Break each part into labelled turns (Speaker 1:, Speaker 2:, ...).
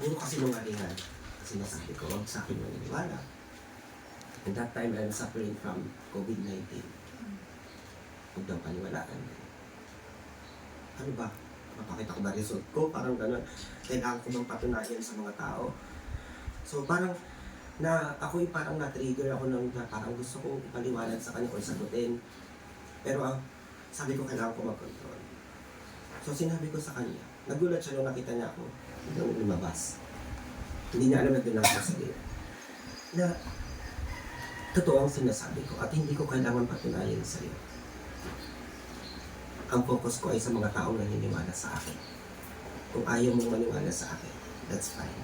Speaker 1: puro kasinungalingan. Kasi nasabi ko, huwag sa akin maniniwala. And that time, I'm suffering from COVID-19. Huwag daw paniwalaan. Ano ba? Mapakita ko ba result ko? Parang gano'n. Kailangan ko bang patunayan sa mga tao? So parang ako'y parang na-trigger ako na parang gusto kong ipaliwanag sa kanya o sagutin. Pero sabi ko kailangan ko mag-control. So sinabi ko sa kanya, nagulat siya nung nakita niya ako nung lumabas. Hindi niya alam na doon ako sa gate. Na totoo ang sinasabi ko at hindi ko kailangan patunayan sa iyo. Ang focus ko ay sa mga taong naniniwala sa akin. Kung ayaw mong maniwala sa akin, that's fine.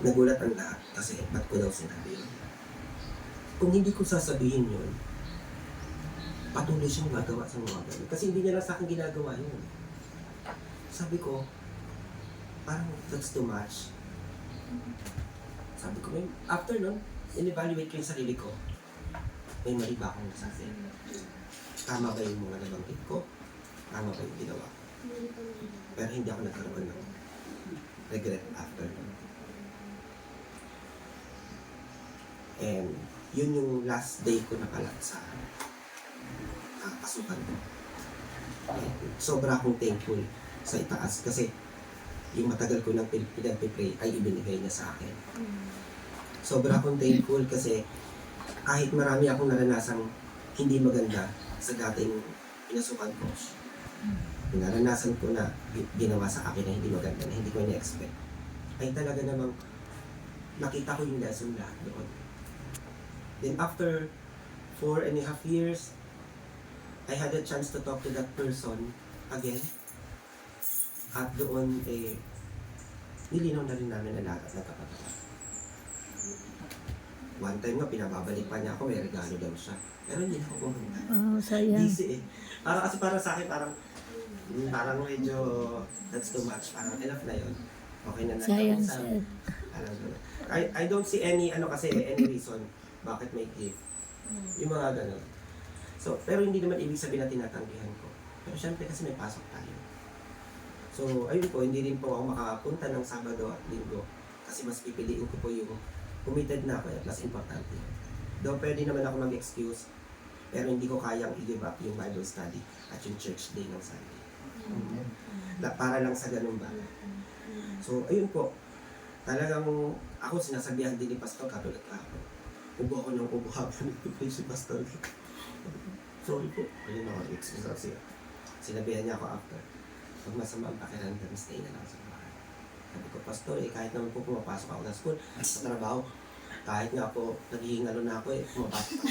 Speaker 1: Nagulat ang lahat kasi ba't ko daw sinabi yun? Kung hindi ko sasabihin yun, patuloy siyang gagawa sa mga ganun. Kasi hindi niya lang sa akin ginagawa yun. Sabi ko, parang that's too much. Sabi ko, after nun, in-evaluate ko yung sarili ko. May mali ba akong nasabi? Tama ba yung mga nabanggit ko? Tama ba yung ginawa? Pero hindi ako nagkaroon ng regret after nun. And yun yung last day ko na pala sa pasukan ko. Sobra akong thankful sa itaas kasi yung matagal ko nang pinag-pray ay ibinigay niya sa akin. Sobra akong thankful kasi kahit marami akong naranasang hindi maganda sa dating pinasukan ko, naranasan ko na ginawa sa akin na hindi maganda, na hindi ko na-expect, ay talaga namang nakita ko yung lesson lahat doon. Then after 4.5 years, I had a chance to talk to that person again. At doon, nilinaw na rin namin ang lahat at nagkapatawa. One time nga, pinababalik pa niya ako, may regalo daw siya. Pero hindi na ako pumunta.
Speaker 2: Sayang.
Speaker 1: Busy eh. Kasi para sa akin, parang medyo, that's too much. Parang enough na yun. Okay na na.
Speaker 2: Sayang, sir.
Speaker 1: I don't see any reason bakit may gift. Yung mga ganun. So, pero hindi naman ibig sabihin na tinatanggihan ko. Pero syempre kasi may pasok tayo. So, ayun po, hindi rin po ako makapunta ng Sabado at Linggo. Kasi mas pipiliin ko po yung committed na ako at mas importante. Though pwede naman ako mag-excuse, pero hindi ko kayang i-give up yung Bible study at yung church day ng Sunday. Para lang sa ganun ba. So, ayun po. Talagang ako sinasabihan din ni Pastor katulad ako. Ubo ako ng ubo habang nagpipray si Pastor. Sorry po. Ayun ako, excuse kasi. Sinabihan niya ako after. Pag masama ang pakiramdam, stay na lang sa bahay. Sabi ko, Pastor, kahit naman po pumapasok ako sa school, sa trabaho, kahit nga po, naghihingalo na ako pumapasok ako